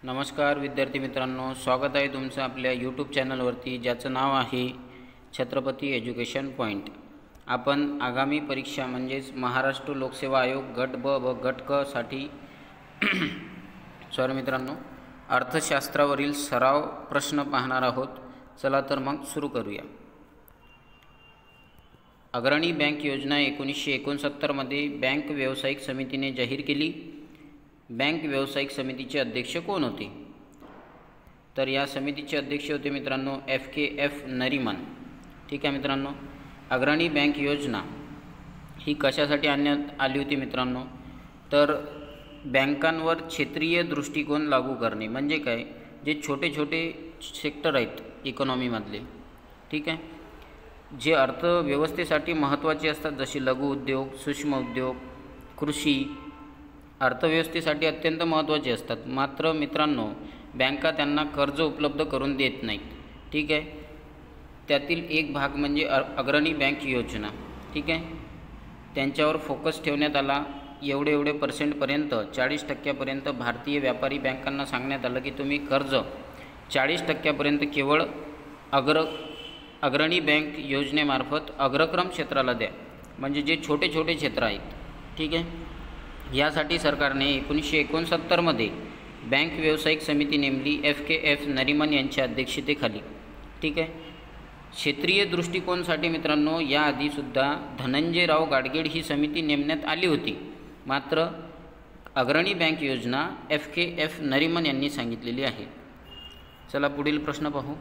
नमस्कार विद्यार्थी मित्रांनो, स्वागत आहे तुमचं आपल्या यूट्यूब चॅनलवरती, ज्याचं नाव आहे छत्रपती एज्युकेशन पॉईंट। आपण आगामी परीक्षा म्हणजेच महाराष्ट्र लोकसेवा आयोग गट ब व गट क साठी मित्रांनो अर्थशास्त्रावरील सराव प्रश्न पाहणार आहोत। चला तर मग सुरू करूया। अग्रणी बँक योजना 1969 मध्ये बँक व्यावसायिक समितीने जाहीर केली। बँक व्यावसायिक समितीचे अध्यक्ष कोण होते? तर या समितीचे अध्यक्ष होते मित्रांनो FKF नरीमन। ठीक आहे मित्रांनो, अग्रणी बँक योजना ही कशासाठी आणण्यात आली होती मित्रांनो? तर बँकांवर क्षेत्रीय दृष्टिकोन लागू करणे। म्हणजे काय, जे छोटे छोटे सेक्टर आहेत इकॉनॉमीमधले, ठीक आहे, जे अर्थव्यवस्थेसाठी महत्त्वाचे असतात, जसे लघु उद्योग, सूक्ष्म उद्योग, कृषी, अर्थव्यवस्थेसाठी अत्यंत महत्त्वाचे असतात। मात्र मित्रांनो बँका त्यांना कर्ज उपलब्ध करून देत नाहीत। ठीक आहे, त्यातील एक भाग म्हणजे अग्रणी बँक योजना। ठीक आहे, त्यांच्यावर फोकस ठेवण्यात आला। एवढे पर्सेंटपर्यंत 40% भारतीय व्यापारी बँकांना सांगण्यात आलं की तुम्ही कर्ज 40% केवळ अग्रणी बँक योजनेमार्फत अग्रक्रम क्षेत्राला द्या, म्हणजे जे छोटे छोटे क्षेत्र आहेत। ठीक आहे, यासाठी सरकारने 1969 मध्ये बँक व्यावसायिक समिती नेमली FKF नरीमन यांच्या अध्यक्षतेखाली। ठीक आहे, क्षेत्रीय दृष्टिकोनासाठी मित्रांनो याआधीसुद्धा धनंजयराव गाडगीळ ही समिती नेमण्यात आली होती, मात्र अग्रणी बँक योजना FKF नरीमन यांनी सांगितलेली आहे। चला पुढील प्रश्न पाहू।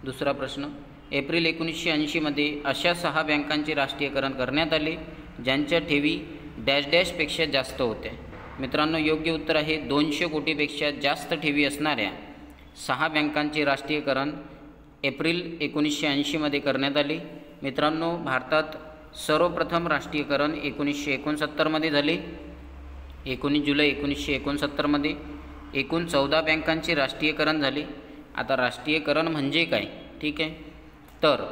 दुसरा प्रश्न, एप्रिल 1980 मध्ये अशा 6 बँकांचे राष्ट्रीयकरण करण्यात आले ज्यांच्या ठेवी डॅश डॅशपेक्षा जास्त होत्या। मित्रांनो योग्य उत्तर आहे 200 कोटीपेक्षा जास्त ठेवी असणाऱ्या 6 बँकांचे राष्ट्रीयकरण एप्रिल 1980 मध्ये करण्यात आले। मित्रांनो भारतात सर्वप्रथम राष्ट्रीयकरण 1969 मध्ये झाले। 19 जुलै 1969 मध्ये एकूण 14 बँकांचे राष्ट्रीयकरण झाले। आता राष्ट्रीयकरण म्हणजे काय? ठीक आहे, तर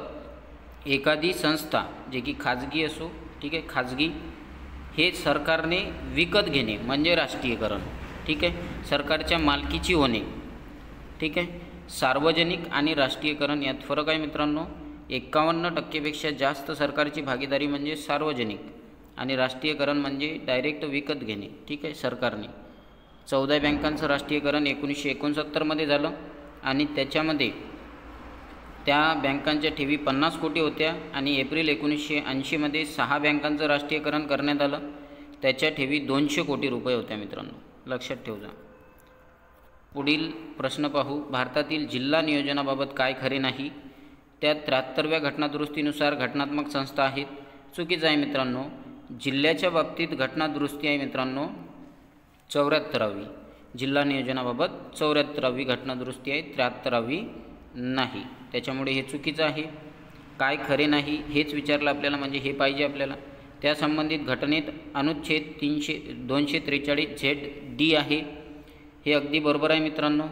एखादी संस्था जे की खाजगी असो, ठीक आहे, खाजगी हे सरकारने विकत घेणे म्हणजे राष्ट्रीयकरण। ठीक आहे, सरकारच्या मालकीची होणे। ठीक आहे, सार्वजनिक आणि राष्ट्रीयकरण यात फरक आहे मित्रांनो। 51% जास्त सरकारची भागीदारी म्हणजे सार्वजनिक, आणि राष्ट्रीयकरण म्हणजे डायरेक्ट विकत घेणे। ठीक आहे, सरकारने 14 बँकांचं राष्ट्रीयकरण 1969 मध्ये झालं, आणि त्याच्यामध्ये त्या बँकांच्या ठेवी 50 कोटी होत्या, आणि एप्रिल 1980 मध्ये 6 बँकांचं राष्ट्रीयकरण करण्यात आलं, त्याच्या ठेवी 200 कोटी रुपये होत्या मित्रांनो, लक्षात ठेवा। पुढील प्रश्न पाहू। भारतातील जिल्हा नियोजनाबाबत काय खरे नाही? त्यात 73व्या घटनादुरुस्तीनुसार घटनात्मक संस्था आहेत। चुकीचं आहे मित्रांनो, जिल्ह्याच्या बाबतीत घटनादुरुस्ती आहे मित्रांनो 74वी। जिल्हा नियोजनाबाबत 74वी घटनादुरुस्ती आहे, 73वी नाही, त्याच्यामुळे हे चुकीचं आहे। काय खरे नाही हेच विचारलं आपल्याला, म्हणजे हे पाहिजे आपल्याला। त्या संबंधित घटनेत अनुच्छेद 243 ZD आहे, हे अगदी बरोबर आहे मित्रांनो।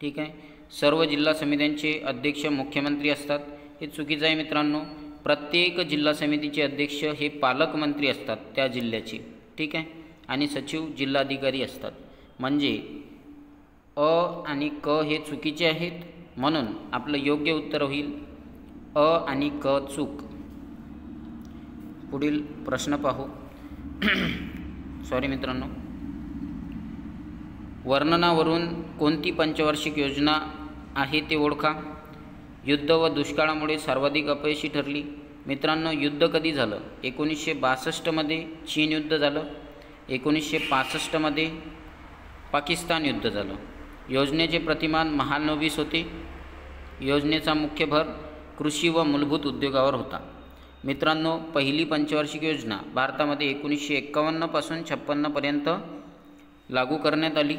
ठीक आहे, सर्व जिल्हा समित्यांचे अध्यक्ष मुख्यमंत्री असतात, हे चुकीचं आहे मित्रांनो। प्रत्येक जिल्हा समितीचे अध्यक्ष हे पालकमंत्री असतात त्या जिल्ह्याचे। ठीक आहे, आणि सचिव जिल्हाधिकारी असतात, म्हणजे अ आणि क हे चुकीचे आहेत, म्हणून आपलं योग्य उत्तर होईल अ आणि क चूक। पुढील प्रश्न पाहू। मित्रांनो, वर्णनावरून कोणती पंचवार्षिक योजना आहे ते ओळखा। युद्ध व दुष्काळामुळे सर्वाधिक अपयशी ठरली। मित्रांनो युद्ध कधी झालं? 1962 मध्ये चीन युद्ध झालं, 1965 मध्ये पाकिस्तान युद्ध झालं। योजनेचे प्रतिमान महालनोबिस होते। योजनेचा मुख्य भर कृषी व मूलभूत उद्योगावर होता। मित्रांनो पहिली पंचवार्षिक योजना भारतामध्ये 1951 पासून 56 पर्यंत लागू करण्यात आली,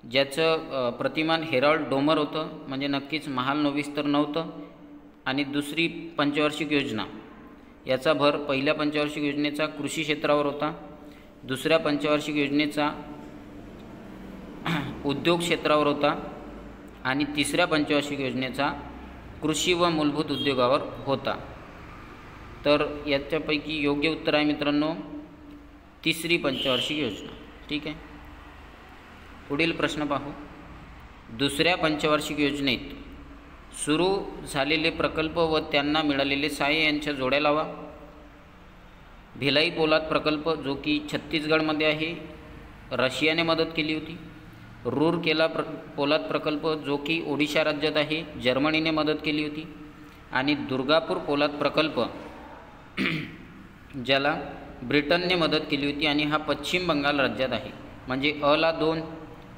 ज्याचं प्रतिमान हेरॉल्ड डोमर होतं, म्हणजे नक्कीच महालनोबिस तर नव्हतं। आणि दुसरी पंचवार्षिक योजना याचा भर पहिल्या पंचवार्षिक योजनेचा कृषी क्षेत्रावर होता, दुसऱ्या पंचवार्षिक योजनेचा उद्योग क्षेत्रावर होता, आणि तिसऱ्या पंचवार्षिक योजनेचा कृषी व मूलभूत उद्योगावर होता। तर याच्यापैकी योग्य उत्तर आहे मित्रांनो तिसरी पंचवार्षिक योजना। ठीक आहे, पुढील प्रश्न पाहू. दुसऱ्या पंचवार्षिक योजनेत सुरू झालेले प्रकल्प व त्यांना मिळालेले सहाय्य यांच्या जोड्या लावा. भिलाई पोलाद प्रकल्प जो की छत्तीसगडमध्ये आहे, रशियाने मदत केली होती. रूरकेला पोलाद प्रकल्प जो की ओडिशा राज्यात आहे, जर्मनीने मदत केली होती. आणि दुर्गापूर पोलाद प्रकल्प ज्याला ब्रिटनने मदत केली होती आणि हा पश्चिम बंगाल राज्यात आहे. म्हणजे अला 2,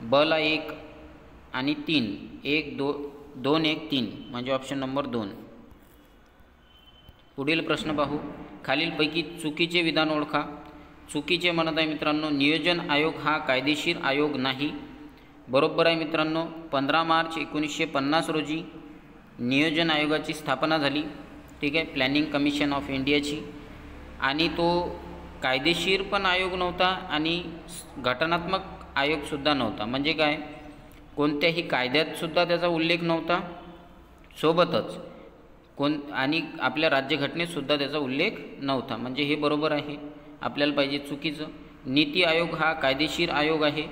बला 1 आणि 3, 1 2 1 3 म्हणजे ऑप्शन नंबर 2. पुढील प्रश्न पाहू. खालीलपैकी चुकीचे विधान ओळखा. चुकीचे म्हणत आहे मित्रांनो, नियोजन आयोग हा कायदेशीर आयोग नाही. बरोबर आहे मित्रांनो. 15 मार्च 1950 रोजी नियोजन आयोगाची स्थापना झाली. ठीक आहे, प्लॅनिंग कमिशन ऑफ इंडियाची. आणि तो कायदेशीर पण आयोग नव्हता आणि घटनात्मक आयोगसुद्धा नव्हता. म्हणजे काय, कोणत्याही कायद्यातसुद्धा त्याचा उल्लेख नव्हता. सोबतच आणि आपल्या राज्यघटनेतसुद्धा त्याचा उल्लेख नव्हता. म्हणजे हे बरोबर आहे, आपल्याला पाहिजे चुकीचं. नीती आयोग हा कायदेशीर आयोग आहे.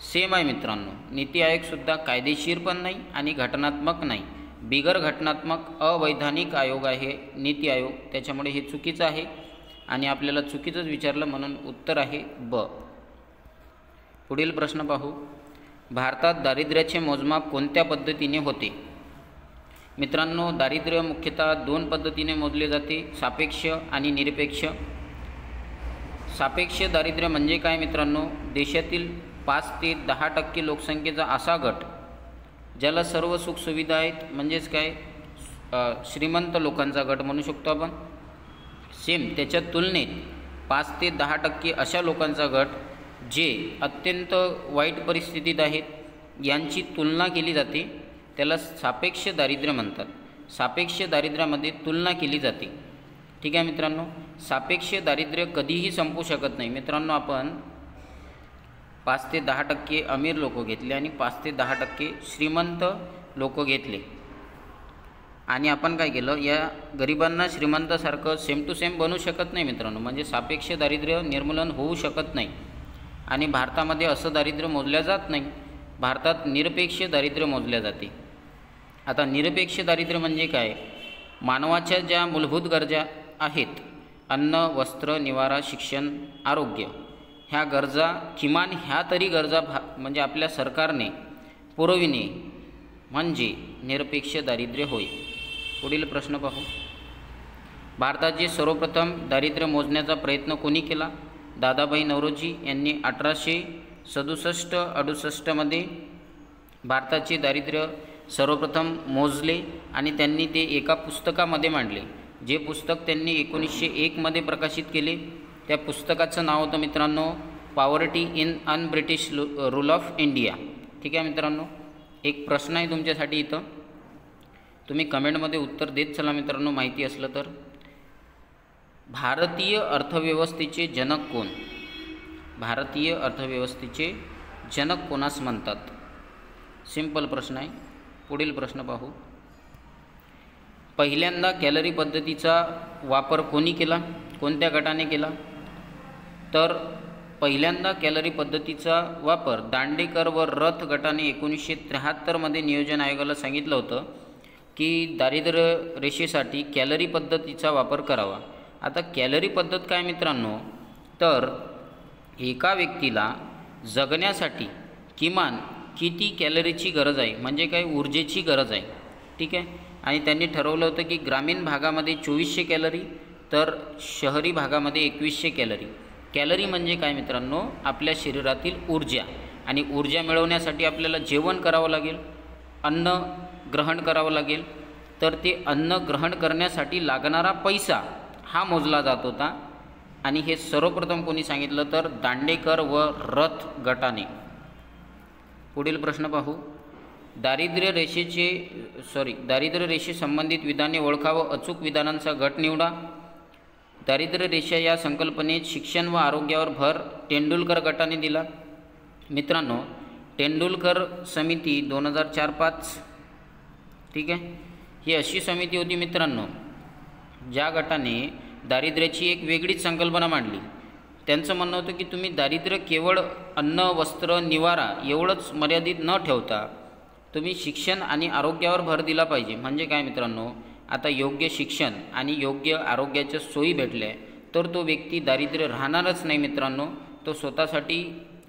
सेम आहे मित्रांनो, नीती आयोगसुद्धा कायदेशीर पण नाही आणि घटनात्मक नाही, बिगर घटनात्मक अवैधानिक आयोग आहे नीती आयोग. त्याच्यामुळे हे चुकीचं आहे आणि आपल्याला चुकीचंच विचारलं म्हणून उत्तर आहे ब. पुढील प्रश्न पाहू. भारतात दारिद्र्याचे मोजमाप कोणत्या पद्धतीने होते? मित्रांनो, दारिद्र्य मुख्यतः 2 पद्धतीने मोजले जाते, सापेक्ष आणि निरपेक्ष. सापेक्ष दारिद्र्य म्हणजे काय मित्रांनो, देशातील 5 ते 10% लोकसंख्येचा असा गट ज्याला सर्व सुखसुविधा आहेत. म्हणजेच काय, श्रीमंत लोकांचा गट म्हणू शकतो आपण. सेम त्याच्या तुलनेत 5 ते 10% अशा लोकांचा गट जे अत्यंत वाईट परिस्थितीत आहेत यांची तुलना केली जाते, त्याला सापेक्ष दारिद्र्य म्हणतात. सापेक्ष दारिद्र्यामध्ये तुलना केली जाते. ठीक आहे मित्रांनो. सापेक्ष दारिद्र्य कधीही संपू शकत नाही. मित्रांनो, आपण 5 ते 10% अमीर लोक घेतले आणि 5 ते 10% श्रीमंत लोक घेतले आणि आपण काय केलं, या गरिबांना श्रीमंतासारखं सेम टू सेम बनवू शकत नाही मित्रांनो. म्हणजे सापेक्ष दारिद्र्य निर्मूलन होऊ शकत नाही आणि भारतामध्ये असं दारिद्र्य मोजल्या जात नाही. भारतात निरपेक्ष दारिद्र्य मोजल्या जाते. आता निरपेक्ष दारिद्र्य म्हणजे काय, मानवाच्या ज्या मूलभूत गरजा आहेत, अन्न, वस्त्र, निवारा, शिक्षण, आरोग्य, ह्या गरजा किमान ह्या तरी गरजा म्हणजे आपल्या सरकारने पुरविणे म्हणजे निरपेक्ष दारिद्र्य होय. पुढील प्रश्न पाहू. भारताचे सर्वप्रथम दारिद्र्य मोजण्याचा प्रयत्न कोणी केला? दादाभाई नौरोजी यांनी 1867-68 मध्ये भारताचे दारिद्र्य सर्वप्रथम मोजले आणि त्यांनी ते एका पुस्तकामध्ये मांडले. जे पुस्तक त्यांनी 1901 मध्ये प्रकाशित केले. त्या पुस्तकाचं नाव होतं मित्रांनो poverty in un British rule of India. ठीक आहे मित्रांनो. एक प्रश्न आहे तुमच्यासाठी इथं, तुम्ही कमेंटमध्ये उत्तर देत चला मित्रांनो माहिती असलं तर. भारतीय अर्थव्यवस्थेचे जनक कोण? भारतीय अर्थव्यवस्थेचे जनक कोणास म्हणतात? सिंपल प्रश्न आहे. पुढील प्रश्न पाहू. पहिल्यांदा कॅलरी पद्धतीचा वापर कोणी केला? कोणत्या गटाने केला? तर पहिल्यांदा कॅलरी पद्धतीचा वापर दांडेकर व रथ गटाने 1973 मध्ये नियोजन आयोगाला सांगितलं होतं की दारिद्र्य रेषेसाठी कॅलरी पद्धतीचा वापर करावा. आता कॅलरी पद्धत काय मित्रांनो, तर एका व्यक्तीला जगण्यासाठी किमान किती कॅलरीची गरज आहे, म्हणजे काय ऊर्जेची गरज आहे. ठीक आहे. आणि त्यांनी ठरवलं होतं की ग्रामीण भागामध्ये 2400 कॅलरी तर शहरी भागामध्ये 2100 कॅलरी. कॅलरी म्हणजे काय मित्रांनो, आपल्या शरीरातील ऊर्जा, आणि ऊर्जा मिळवण्यासाठी आपल्याला जेवण करावं लागेल, अन्न ग्रहण करावं लागेल. तर ते अन्न ग्रहण करण्यासाठी लागणारा पैसा हा मोजला जात होता आणि हे सर्वप्रथम कोणी सांगितलं तर दांडेकर व रथ गटाने. पुढील प्रश्न पाहू. दारिद्र्य रेषे संबंधित विधाने ओळखा व अचूक विधानांचा गट निवडा. दारिद्र्य रेषा या संकल्पनेत शिक्षण व आरोग्यावर भर तेंडुलकर गटाने दिला. मित्रांनो, तेंडुलकर समिती 2004-05 ठीक आहे, ही अशी समिती होती मित्रांनो ज्या गटाने दारिद्र्याची एक वेगळीच संकल्पना मांडली. त्यांचं म्हणणं होतं की तुम्ही दारिद्र्य केवळ अन्न, वस्त्र, निवारा एवढंच मर्यादित न ठेवता तुम्ही शिक्षण आणि आरोग्यावर भर दिला पाहिजे. म्हणजे काय मित्रांनो, आता योग्य शिक्षण आणि योग्य आरोग्याच्या सोयी भेटल्या तर तो व्यक्ती दारिद्र्य राहणारच नाही मित्रांनो, तो स्वतःसाठी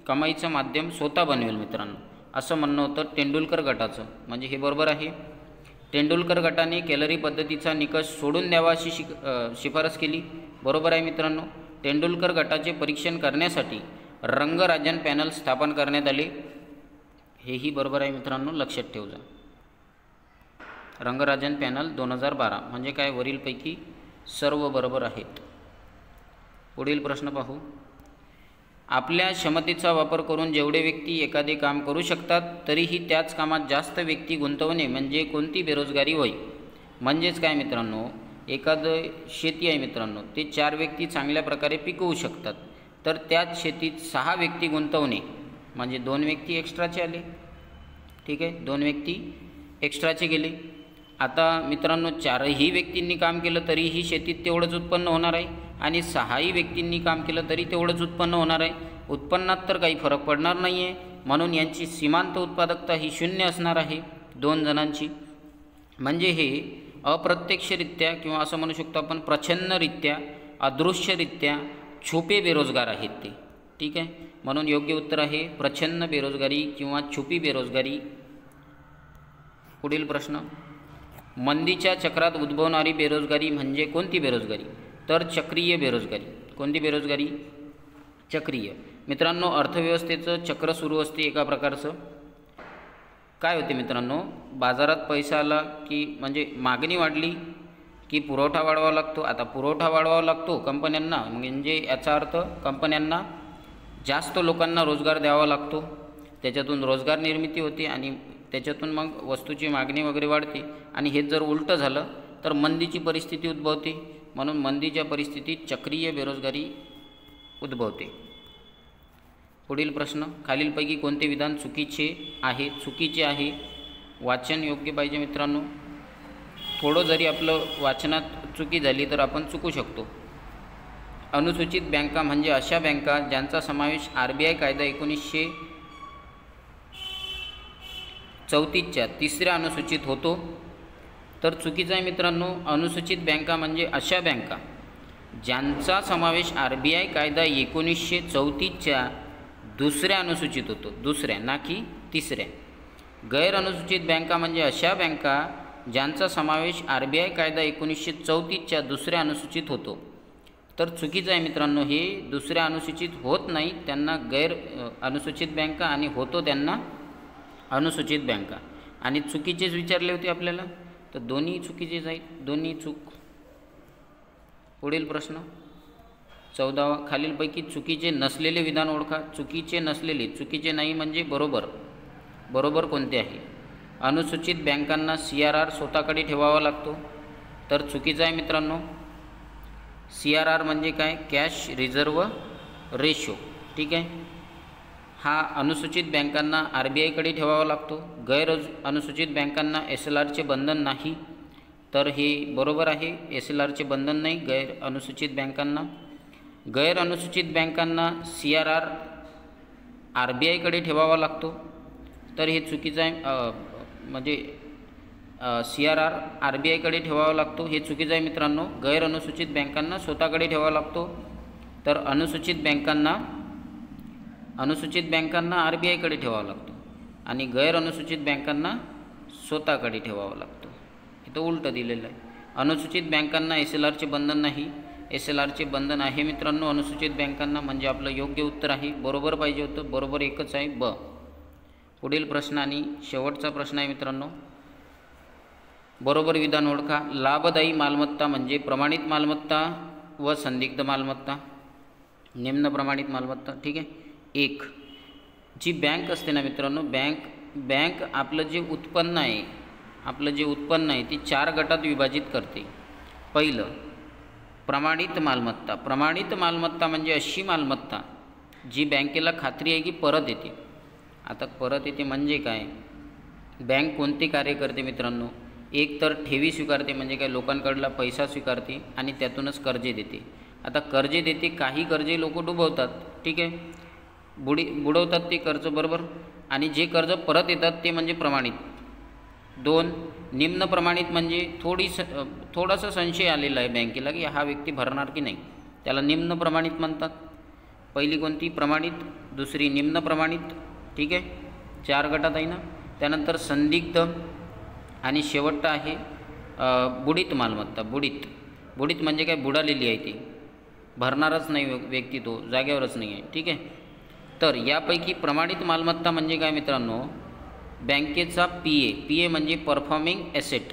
कमाईचं माध्यम स्वतः बनवेल मित्रांनो, असं म्हणणं होतं तेंडुलकर गटाचं. म्हणजे हे बरोबर आहे. तेंडुलकर गटाने कॅलरी पद्धतीचा निकष सोडून द्यावा अशी शिफारस केली. बरोबर आहे मित्रांनो. तेंडुलकर गटाचे परीक्षण करण्यासाठी रंगराजन पॅनल स्थापन करण्यात आले. हेही बरोबर आहे मित्रांनो, लक्षात ठेवजा. रंगराजन पॅनल 2012. म्हणजे काय, वरीलपैकी सर्व बरोबर आहेत. पुढील प्रश्न पाहू. आपल्या क्षमतेचा वापर करून जेवढे व्यक्ती एखादे काम करू शकतात तरीही त्याच कामात जास्त व्यक्ती गुंतवणे म्हणजे कोणती बेरोजगारी होय. म्हणजेच काय मित्रांनो, एखादं शेती आहे मित्रांनो, ते 4 व्यक्ती चांगल्या प्रकारे पिकवू शकतात, तर त्याच शेतीत 6 व्यक्ती गुंतवणे म्हणजे 2 व्यक्ती एक्स्ट्राचे आले. ठीक आहे, 2 व्यक्ती एक्स्ट्राचे गेले. आता मित्रांनो, 4ही व्यक्तींनी काम केलं तरीही शेतीत तेवढंच उत्पन्न होणार आहे आणि 6ही व्यक्तींनी काम केलं तरी तेवढंच उत्पन्न होणार आहे. उत्पन्नात तर काही फरक पडणार नाही आहे. म्हणून यांची सीमांत उत्पादकता ही 0 असणार आहे 2 जणांची. म्हणजे हे अप्रत्यक्षरित्या किंवा असं म्हणू शकतो आपण प्रच्छन्नरित्या, अदृश्यरित्या छुपे बेरोजगार आहेत ते. ठीक आहे, म्हणून योग्य उत्तर आहे प्रच्छन्न बेरोजगारी किंवा छुपी बेरोजगारी. पुढील प्रश्न. मंदीच्या चक्रात उद्भवणारी बेरोजगारी म्हणजे कोणती बेरोजगारी? तर चक्रीय बेरोजगारी. कोणती बेरोजगारी? चक्रीय. मित्रांनो, अर्थव्यवस्थेचं चक्र सुरू असते एका प्रकारचं. काय होते मित्रांनो, बाजारात पैसा आला की म्हणजे मागणी वाढली की पुरवठा वाढवावा लागतो. आता पुरवठा वाढवावा लागतो कंपन्यांना, म्हणजे याचा अर्थ कंपन्यांना जास्त लोकांना रोजगार द्यावा लागतो. त्याच्यातून रोजगार निर्मिती होते आणि त्याच्यातून मग वस्तूची मागणी वगैरे वाढते. आणि हे जर उलटं झालं तर मंदीची परिस्थिती उद्भवते. म्हणून मंदीच्या परिस्थितीत चक्रीय बेरोजगारी उद्भवते. पुढील प्रश्न. खालीलपैकी कोणते विधान चुकीचे आहे? चुकीचे आहे. वाचन योग्य पाहिजे मित्रांनो. थोडं जरी आपलं वाचनात चुकी झाली तर आपण चुकू शकतो. अनुसूचित बँका म्हणजे अशा बँका ज्यांचा समावेश RBI कायदा 1934च्या 3ऱ्या अनुसूचित होतो. तर चुकीचं आहे मित्रांनो. अनुसूचित बँका म्हणजे अशा बँका ज्यांचा समावेश RBI कायदा 1934च्या 2ऱ्या अनुसूचित होतो. 2ऱ्या, ना की 3ऱ्या. गैर अनुसूचित बँका म्हणजे अशा बँका ज्यांचा समावेश RBI कायदा 1934च्या 2ऱ्या अनुसूचित होतो. तर चुकीचं आहे मित्रांनो. हे 2ऱ्या अनुसूचित होत नाही, त्यांना गैर अनुसूचित बँका, आणि होतो त्यांना अनुसूचित बँका. आणि चुकीचेच विचारले होते आपल्याला, तर दोन्ही चुकीचेच आहेत. दोन्ही चूक. पुढील प्रश्न 14वा. खालीलपैकी चुकीचे नसलेले विधान ओळखा. चुकीचे नसलेले, चुकीचे नाही म्हणजे बरोबर. बरोबर कोणते आहे? अनुसूचित बँकांना CRR स्वतःकडे ठेवावा लागतो. तर चुकीचं आहे मित्रांनो. CRR म्हणजे काय? Cash reserve ratio. ठीक आहे, हा अनुसूचित बँकांना RBI कडे ठेवावा लागतो. गैर अनुसूचित बँकांना SLRचे बंधन नाही. तर हे बरोबर आहे, SLRचे बंधन नाही गैर अनुसूचित बँकांना. गैर अनुसूचित बँकांना CRR RBI कडे ठेवावा लागतो. तर हे चुकीचं आहे. म्हणजे CRR RBI कडे ठेवावा लागतो, हे चुकीचं आहे मित्रांनो. गैर अनुसूचित बँकांना स्वतःकडे ठेवावा लागतो. तर अनुसूचित बँकांना RBI कडे ठेवावा लागतो आणि गैर अनुसूचित बँकांना स्वतःकडे ठेवावा लागतो. इथं उलटं दिलेलं आहे. अनुसूचित बँकांना SLRचे बंधन नाही. SLRचे बंधन आहे मित्रांनो अनुसूचित बँकांना. म्हणजे आपलं योग्य उत्तर आहे. बरोबर पाहिजे होतं. बरोबर एकच आहे, ब. पुढील प्रश्न आणि शेवटचा प्रश्न आहे मित्रांनो. बरोबर विधान ओळखा. लाभदायी मालमत्ता म्हणजे प्रमाणित मालमत्ता व संदिग्ध मालमत्ता. निम्न प्रमाणित मालमत्ता. ठीक आहे. 1. जी बँक असते ना मित्रांनो, बँक आपलं जे उत्पन्न आहे ती 4 गटात विभाजित करते. पहिलं प्रमाणित मालमत्ता. प्रमाणित मालमत्ता म्हणजे अशी मालमत्ता जी बँकेला खात्री आहे की परत येते. आता परत येते म्हणजे काय? बँक कोणते कार्य करते मित्रांनो? एक तर ठेवी स्वीकारते, म्हणजे काय लोकांकडला पैसा स्वीकारते आणि त्यातूनच कर्जे देते. आता कर्जे देते, काही कर्जे लोक डुबवतात, ठीक आहे, बुडवतात ते कर्ज, बरोबर. आणि जे कर्ज परत येतात ते म्हणजे प्रमाणित. 2 निम्न प्रमाणित म्हणजे थोडासा संशय आलेला आहे बँकेला की हा व्यक्ती भरणार की नाही, त्याला निम्न प्रमाणित म्हणतात. पहिली कोणती? प्रमाणित. दुसरी निम्न प्रमाणित, ठीक आहे, 4 गटात आहे ना. त्यानंतर संदिग्ध आणि शेवटचा आहे बुडीत मालमत्ता. बुडीत म्हणजे काय? बुडालेली आहे, ती भरणारच नाही व्यक्ती, तो जागेवरच नाही आहे, ठीक आहे. तर यापैकी प्रमाणित मालमत्ता म्हणजे काय मित्रांनो? बँकेचा पी ए म्हणजे परफॉर्मिंग ॲसेट,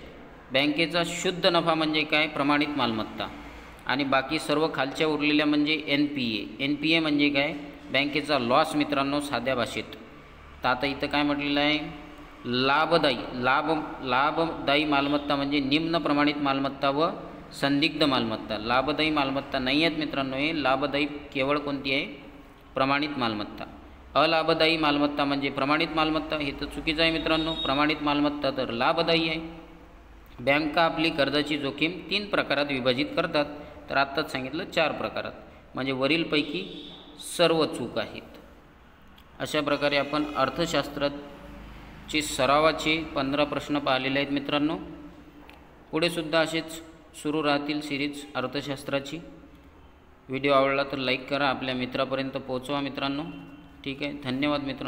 बँकेचा शुद्ध नफा म्हणजे काय? प्रमाणित मालमत्ता. आणि बाकी सर्व खालच्या उरलेल्या म्हणजे एन पी ए म्हणजे काय? बँकेचा लॉस मित्रांनो, साध्या भाषेत. तर आता इथं काय म्हटलेलं आहे? लाभदायी मालमत्ता म्हणजे निम्न प्रमाणित मालमत्ता व संदिग्ध मालमत्ता. लाभदायी मालमत्ता नाही आहेत मित्रांनो, हे लाभदायी केवळ कोणती आहे? प्रमाणित मालमत्ता. अलाभदायी मालमत्ता म्हणजे प्रमाणित मालमत्ता, हे तर चुकीचं आहे मित्रांनो. प्रमाणित मालमत्ता तर लाभदायी आहे. बँका आपली कर्जाची जोखीम 3 प्रकारात विभाजित करतात, तर आत्ताच सांगितलं 4 प्रकारात, म्हणजे वरीलपैकी सर्व चूक आहेत. अशा प्रकारे आपण अर्थशास्त्राचे सरावाचे 15 प्रश्न पाहिलेले आहेत मित्रांनो. पुढे सुद्धा असेच सुरू राहतील सिरीज अर्थशास्त्राची. व्हिडिओ आवडला तर लाईक करा, आपल्या मित्रापर्यंत पोहोचवा मित्रांनो, ठीक आहे. धन्यवाद मित्रांनो.